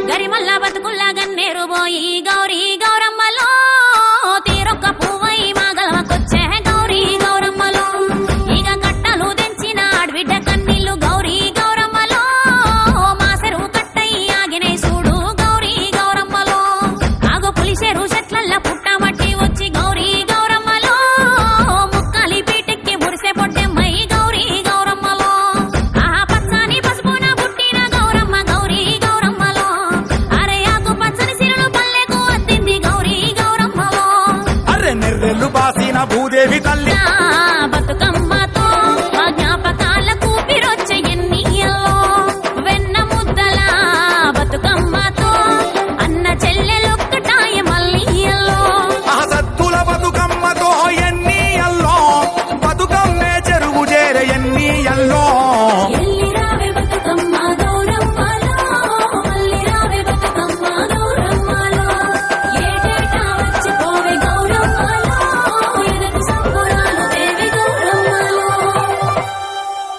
గరిమల్ల బతుకుల్లా గన్నేరు పోయి గౌరీ గౌరమ్మలో తీరొక్క పువ్వై మాగలమకొచ్చే గౌరీ గౌరమ్మలో ఇక కట్టలు తెంచిన ఆడబిడ్డ కన్నీళ్లు గౌరీ గౌరమ్మలో మాసెరు కట్టై ఆగినై చూడు గౌరీ గౌరమ్మలో ఆగో పులిసెరు చెట్లల్ల పుట్టమట్టి వచ్చి గౌరీ గౌరమ్మలో ముక్కాలి పీటెక్కి మురిసే పొట్టెమ్మై గౌరీ గౌరమ్మలో ఆహా పచ్చని పసుపున పుట్టిన గౌరమ్మ గౌరీ గౌరమ్మలో అరే ఆకు పచ్చని సిరులు పల్లెకు అద్దింది గౌరీ గౌరమ్మలో అరే నెర్రెళ్ళు బాసిన భూదేవి తల్లి బతుకమ్మతో ఆ జ్ఞాపకాలకు పిరొచ్చే ఎన్నియల్లో వెన్న ముద్దల బతుకమ్మతో అన్న చెల్లెలొక్కటాయ మల్లియల్లో ఆ సత్తుల బతుకమ్మతో ఎన్ని ఎల్లో బతుకమ్మే చెరువు చేర ఎన్ని ఎల్లో